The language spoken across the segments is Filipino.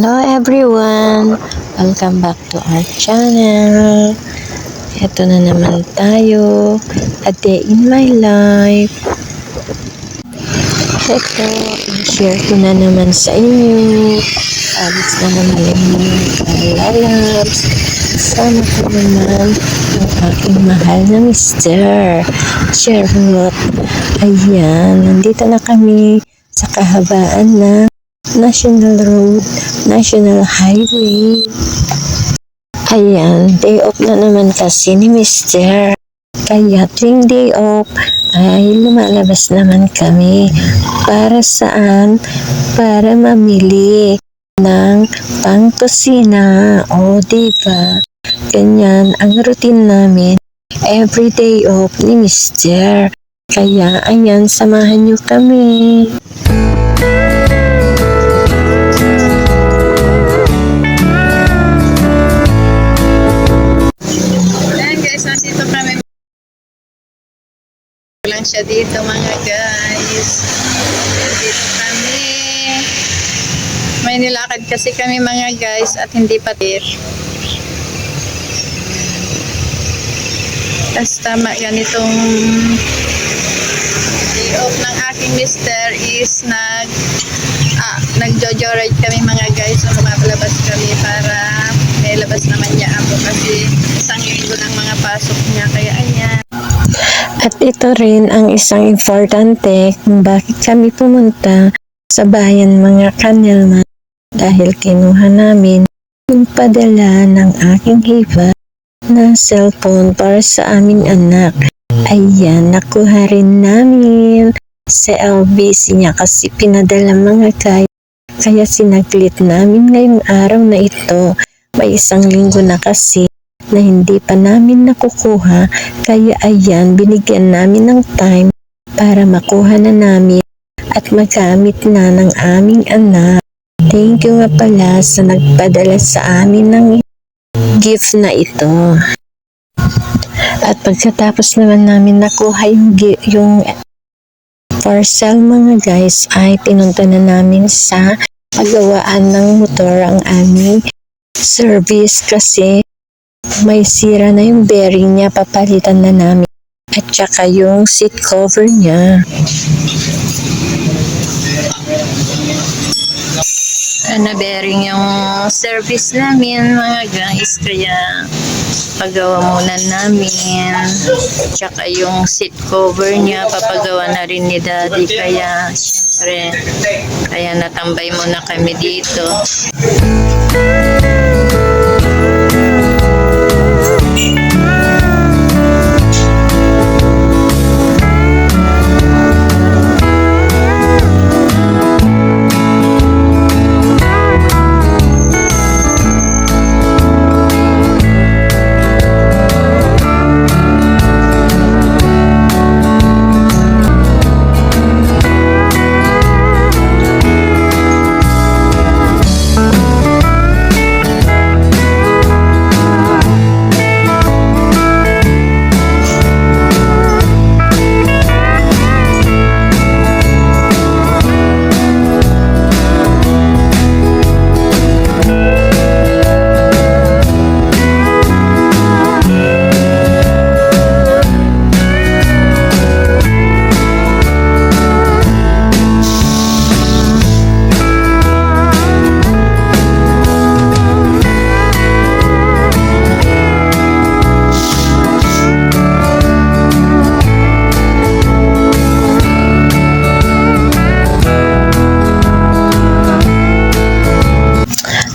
Hello everyone! Welcome back to our channel. Ito na naman tayo. A day in my life. Ito, i-share ko na naman sa inyo. Alis na naman yung lalabs. Kasama ko naman ang aking mahal na Mr. Charlotte. Ayan, nandito na kami sa kahabaan na National Road, National Highway. Ayan, day off na naman kasi ni Mr. Kaya tuwing day off ay lumalabas naman kami. Para saan? Para mamili ng pangkusina. O, diba? Ganyan ang routine namin every day off ni Mr. Kaya ayan, samahan nyo kami. Lang siya dito mga guys. Dito kami. May nilakad kasi kami mga guys at hindi patir. Tapos tama ganitong day off ng aking mister is nag-jojo-ride kami mga guys. So lumalabas kami para may labas naman niya ako kasi isang linggo ng mga pasok niya. Kaya ayan. At ito rin ang isang importante kung bakit kami pumunta sa bayan mga Kanilman dahil kinuha namin yung padala ng aking hiva na cellphone para sa aming anak. Ayan, nakuha rin namin sa LBC niya kasi pinadala mga guys. Kaya sinaglit namin ngayong araw na ito. May isang linggo na kasi na hindi pa namin nakukuha, kaya ayan, binigyan namin ng time para makuha na namin at magamit na ng aming anak. Thank you nga pala sa nagpadala sa amin ng gift na ito. At pagkatapos naman namin nakuha yung parcel mga guys, ay pinunta na namin sa pagawaan ng motor ang aming service kasi may sira na yung bearing niya, papalitan na namin. At saka yung seat cover niya. Na bearing yung service namin mga guys, kaya pagawa muna namin. Tsaka yung seat cover niya, papagawa na rin ni daddy. Kaya syempre, kaya natambay muna kami dito.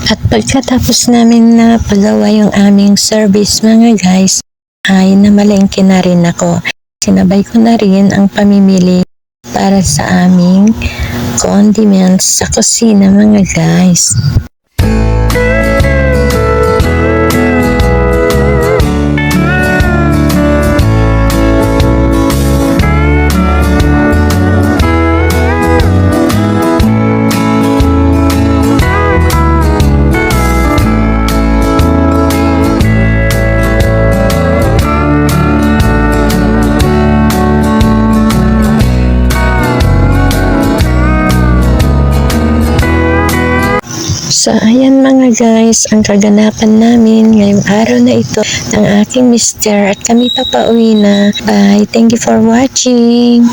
At pagkatapos namin na pagawa yung aming service mga guys, ay namalengke na rin ako. Sinabay ko na rin ang pamimili para sa aming condiments sa kusina mga guys. So, ayan mga guys, ang kaganapan namin ngayong araw na ito ng aking mister at kami papauwi na. Bye! Thank you for watching!